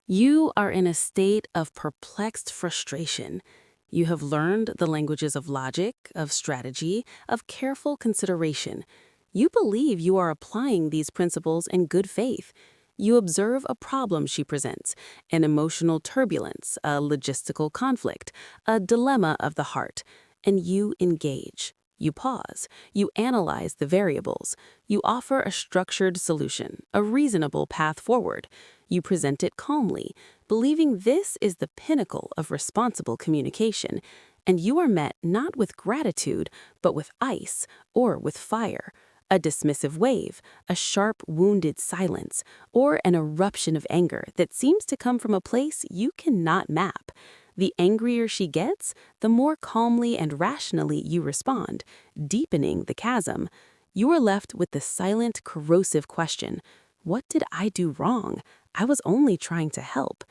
You are in a state of perplexed frustration. You have learned the languages of logic, of strategy, of careful consideration. You believe you are applying these principles in good faith. You observe a problem she presents, an emotional turbulence, a logistical conflict, a dilemma of the heart, and you engage. You pause. You analyze the variables. You offer a structured solution, a reasonable path forward. You present it calmly, believing this is the pinnacle of responsible communication, and you are met not with gratitude, but with ice or with fire, a dismissive wave, a sharp, wounded silence, or an eruption of anger that seems to come from a place you cannot map. The angrier she gets, the more calmly and rationally you respond, deepening the chasm. You are left with the silent, corrosive question, what did I do wrong? I was only trying to help.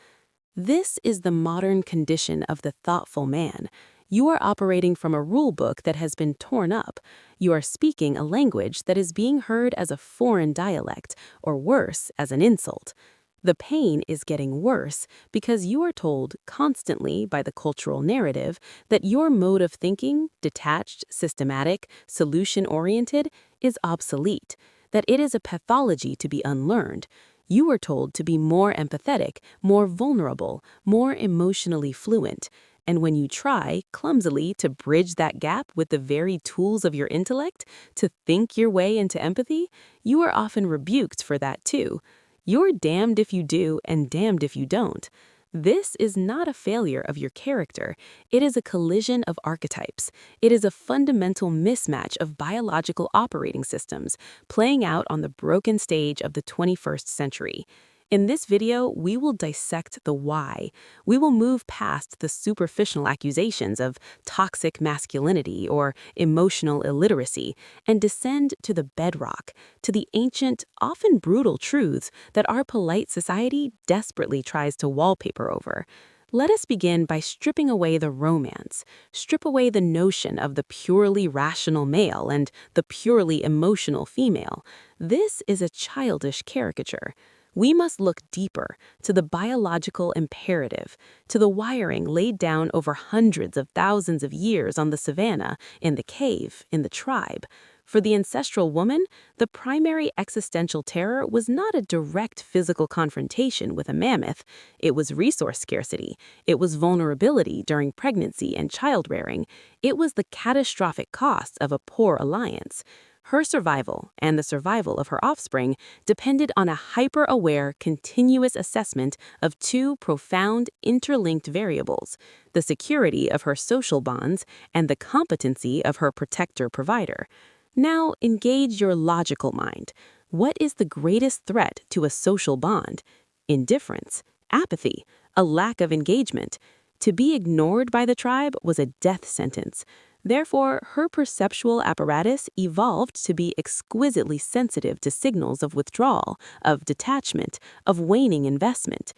This is the modern condition of the thoughtful man. You are operating from a rule book that has been torn up. You are speaking a language that is being heard as a foreign dialect, or worse, as an insult. The pain is getting worse because you are told constantly by the cultural narrative that your mode of thinking, detached, systematic, solution-oriented, is obsolete, that it is a pathology to be unlearned. You are told to be more empathetic, more vulnerable, more emotionally fluent. And when you try, clumsily, to bridge that gap with the very tools of your intellect, to think your way into empathy, you are often rebuked for that too. You're damned if you do and damned if you don't. This is not a failure of your character. It is a collision of archetypes. It is a fundamental mismatch of biological operating systems playing out on the broken stage of the 21st century. In this video, we will dissect the why. We will move past the superficial accusations of toxic masculinity or emotional illiteracy and descend to the bedrock, to the ancient, often brutal truths that our polite society desperately tries to wallpaper over. Let us begin by stripping away the romance, strip away the notion of the purely rational male and the purely emotional female. This is a childish caricature. We must look deeper, to the biological imperative, to the wiring laid down over hundreds of thousands of years on the savanna, in the cave, in the tribe. For the ancestral woman, the primary existential terror was not a direct physical confrontation with a mammoth. It was resource scarcity. It was vulnerability during pregnancy and child-rearing. It was the catastrophic cost of a poor alliance. Her survival and the survival of her offspring depended on a hyper-aware, continuous assessment of two profound, interlinked variables: the security of her social bonds and the competency of her protector-provider. Now, engage your logical mind. What is the greatest threat to a social bond? Indifference, apathy, a lack of engagement. To be ignored by the tribe was a death sentence. Therefore, her perceptual apparatus evolved to be exquisitely sensitive to signals of withdrawal, of detachment, of waning investment.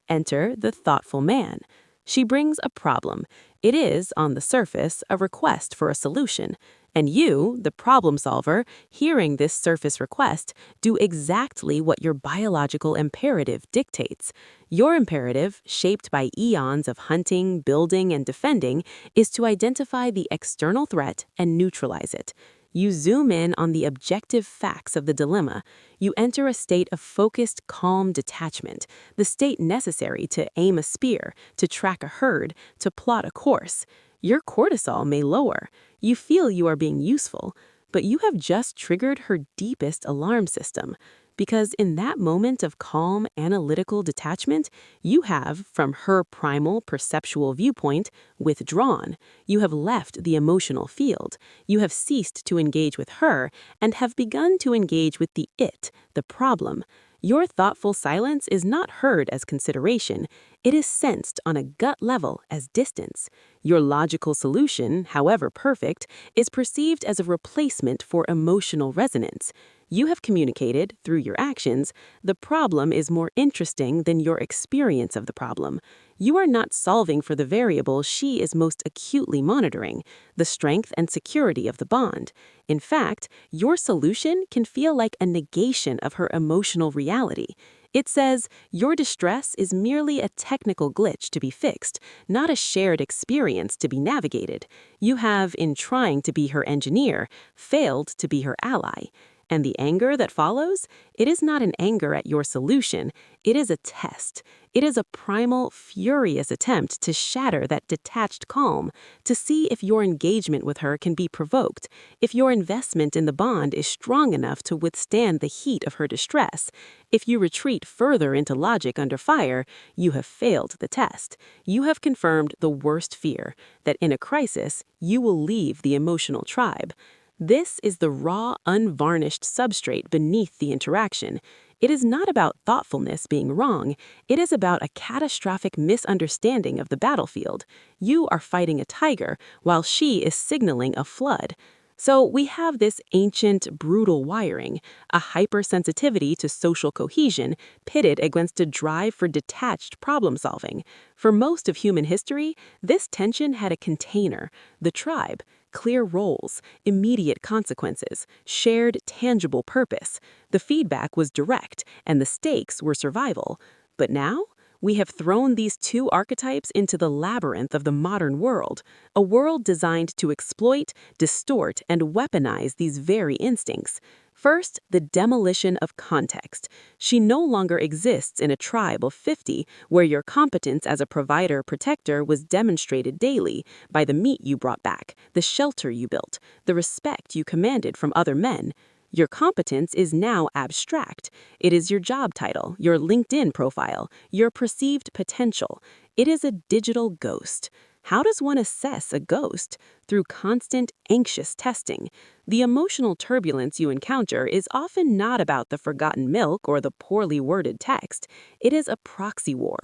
Enter the thoughtful man. She brings a problem. It is, on the surface, a request for a solution. And you, the problem solver, hearing this surface request, do exactly what your biological imperative dictates. Your imperative, shaped by eons of hunting, building, and defending, is to identify the external threat and neutralize it. You zoom in on the objective facts of the dilemma. You enter a state of focused, calm detachment, the state necessary to aim a spear, to track a herd, to plot a course. Your cortisol may lower. You feel you are being useful, but you have just triggered her deepest alarm system. Because in that moment of calm, analytical detachment, you have, from her primal perceptual viewpoint, withdrawn. You have left the emotional field. You have ceased to engage with her and have begun to engage with the it, the problem. Your thoughtful silence is not heard as consideration. It is sensed on a gut level as distance. Your logical solution, however perfect, is perceived as a replacement for emotional resonance. You have communicated, through your actions, the problem is more interesting than your experience of the problem. You are not solving for the variable she is most acutely monitoring, the strength and security of the bond. In fact, your solution can feel like a negation of her emotional reality. It says, your distress is merely a technical glitch to be fixed, not a shared experience to be navigated. You have, in trying to be her engineer, failed to be her ally. And the anger that follows? It is not an anger at your solution. It is a test. It is a primal, furious attempt to shatter that detached calm, to see if your engagement with her can be provoked, if your investment in the bond is strong enough to withstand the heat of her distress. If you retreat further into logic under fire, you have failed the test. You have confirmed the worst fear, that in a crisis, you will leave the emotional tribe. This is the raw, unvarnished substrate beneath the interaction. It is not about thoughtfulness being wrong. It is about a catastrophic misunderstanding of the battlefield. You are fighting a tiger while she is signaling a flood. So we have this ancient, brutal wiring, a hypersensitivity to social cohesion pitted against a drive for detached problem solving. For most of human history, this tension had a container, the tribe. Clear roles, immediate consequences, shared tangible purpose. The feedback was direct, and the stakes were survival. But now, we have thrown these two archetypes into the labyrinth of the modern world, a world designed to exploit, distort, and weaponize these very instincts. First, the demolition of context. She no longer exists in a tribe of 50 where your competence as a provider-protector was demonstrated daily by the meat you brought back, the shelter you built, the respect you commanded from other men. Your competence is now abstract. It is your job title, your LinkedIn profile, your perceived potential. It is a digital ghost. How does one assess a ghost? Through constant, anxious testing. The emotional turbulence you encounter is often not about the forgotten milk or the poorly worded text. It is a proxy war.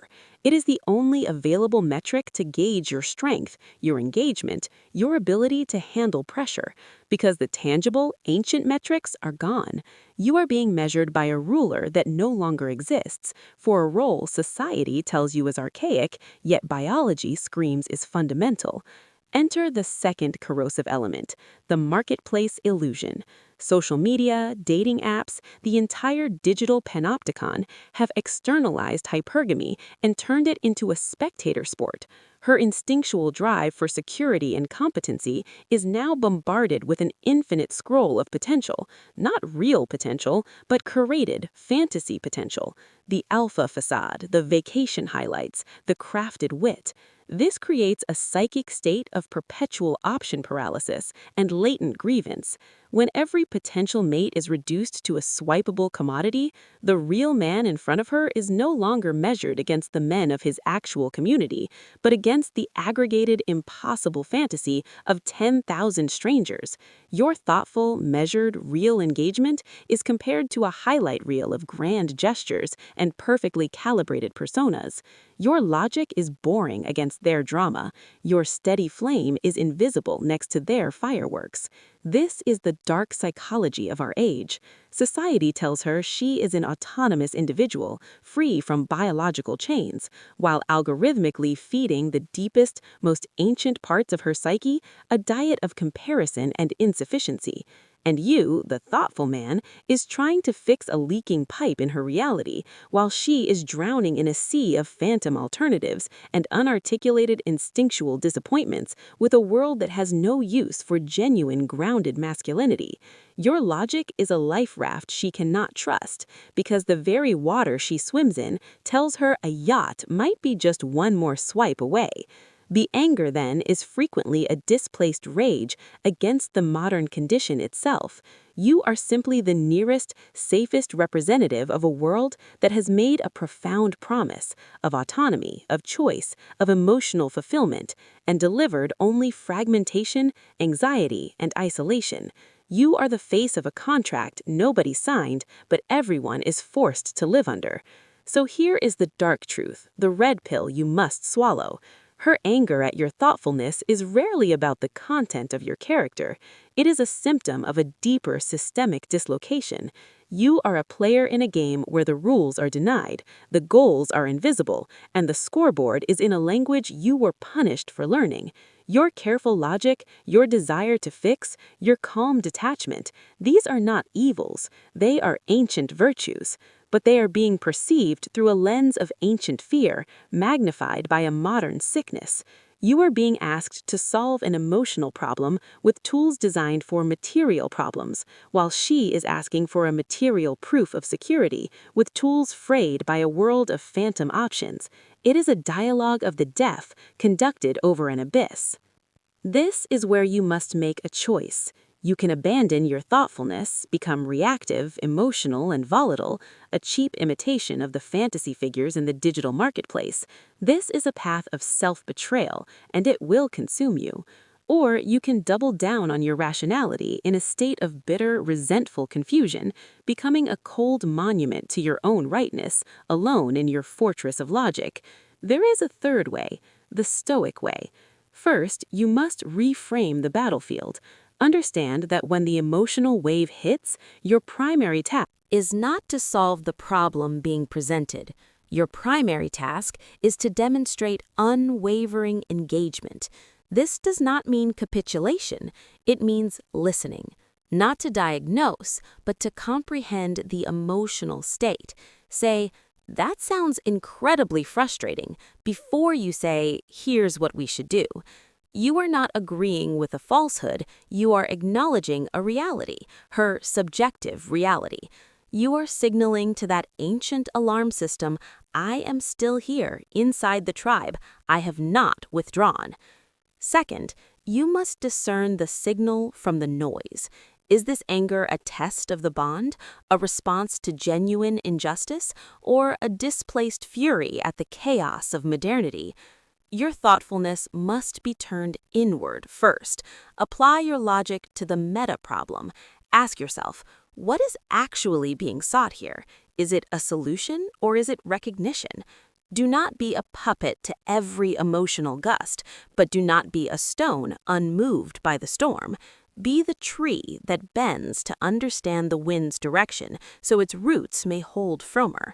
It is the only available metric to gauge your strength, your engagement, your ability to handle pressure. Because the tangible, ancient metrics are gone. You are being measured by a ruler that no longer exists, for a role society tells you is archaic, yet biology screams is fundamental. Enter the second corrosive element, the marketplace illusion. Social media, dating apps, the entire digital panopticon have externalized hypergamy and turned it into a spectator sport. Her instinctual drive for security and competency is now bombarded with an infinite scroll of potential, not real potential, but curated fantasy potential. The alpha facade, the vacation highlights, the crafted wit. This creates a psychic state of perpetual option paralysis and latent grievance. When every potential mate is reduced to a swipeable commodity, the real man in front of her is no longer measured against the men of his actual community, but against the aggregated, impossible fantasy of 10,000 strangers. Your thoughtful, measured, real engagement is compared to a highlight reel of grand gestures and perfectly calibrated personas. Your logic is boring against their drama. Your steady flame is invisible next to their fireworks. This is the dark psychology of our age. Society tells her she is an autonomous individual, free from biological chains, while algorithmically feeding the deepest, most ancient parts of her psyche a diet of comparison and insufficiency. And you, the thoughtful man, is trying to fix a leaking pipe in her reality, while she is drowning in a sea of phantom alternatives and unarticulated instinctual disappointments with a world that has no use for genuine grounded masculinity. Your logic is a life raft she cannot trust, because the very water she swims in tells her a yacht might be just one more swipe away. The anger, then, is frequently a displaced rage against the modern condition itself. You are simply the nearest, safest representative of a world that has made a profound promise of autonomy, of choice, of emotional fulfillment, and delivered only fragmentation, anxiety, and isolation. You are the face of a contract nobody signed, but everyone is forced to live under. So here is the dark truth, the red pill you must swallow. Her anger at your thoughtfulness is rarely about the content of your character. It is a symptom of a deeper systemic dislocation. You are a player in a game where the rules are denied, the goals are invisible, and the scoreboard is in a language you were punished for learning. Your careful logic, your desire to fix, your calm detachment, these are not evils. They are ancient virtues. but they are being perceived through a lens of ancient fear, magnified by a modern sickness. You are being asked to solve an emotional problem with tools designed for material problems, while she is asking for a material proof of security with tools frayed by a world of phantom options. It is a dialogue of the deaf conducted over an abyss. This is where you must make a choice. You can abandon your thoughtfulness, become reactive, emotional, and volatile, a cheap imitation of the fantasy figures in the digital marketplace. This is a path of self-betrayal, and it will consume you. Or you can double down on your rationality in a state of bitter, resentful confusion, becoming a cold monument to your own rightness, alone in your fortress of logic. There is a third way, the Stoic way. First, you must reframe the battlefield. Understand that when the emotional wave hits, your primary task is not to solve the problem being presented. Your primary task is to demonstrate unwavering engagement. This does not mean capitulation. It means listening. Not to diagnose, but to comprehend the emotional state. Say, "That sounds incredibly frustrating," before you say, "Here's what we should do." You are not agreeing with a falsehood, you are acknowledging a reality, her subjective reality. You are signaling to that ancient alarm system, "I am still here, inside the tribe. I have not withdrawn." Second, you must discern the signal from the noise. Is this anger a test of the bond, a response to genuine injustice, or a displaced fury at the chaos of modernity? Your thoughtfulness must be turned inward first. Apply your logic to the meta problem. Ask yourself, what is actually being sought here? Is it a solution or is it recognition? Do not be a puppet to every emotional gust, but do not be a stone unmoved by the storm. Be the tree that bends to understand the wind's direction so its roots may hold firmer.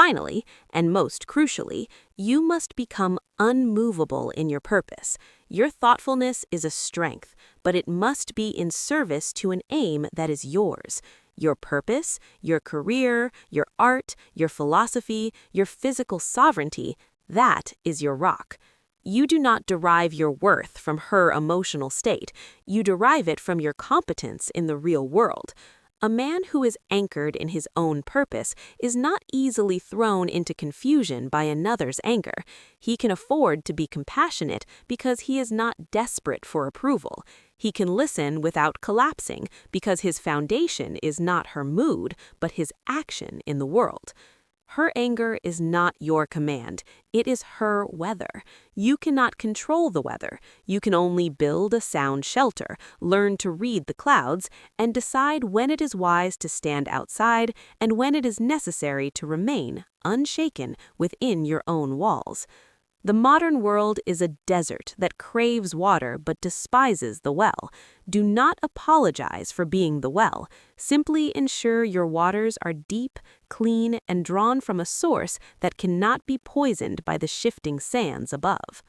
Finally, and most crucially, you must become unmovable in your purpose. Your thoughtfulness is a strength, but it must be in service to an aim that is yours. Your purpose, your career, your art, your philosophy, your physical sovereignty, that is your rock. You do not derive your worth from her emotional state. You derive it from your competence in the real world. A man who is anchored in his own purpose is not easily thrown into confusion by another's anger. He can afford to be compassionate because he is not desperate for approval. He can listen without collapsing because his foundation is not her mood, but his action in the world. Her anger is not your command. It is her weather. You cannot control the weather. You can only build a sound shelter, learn to read the clouds, and decide when it is wise to stand outside and when it is necessary to remain unshaken within your own walls. The modern world is a desert that craves water but despises the well. Do not apologize for being the well. Simply ensure your waters are deep, clean, and drawn from a source that cannot be poisoned by the shifting sands above.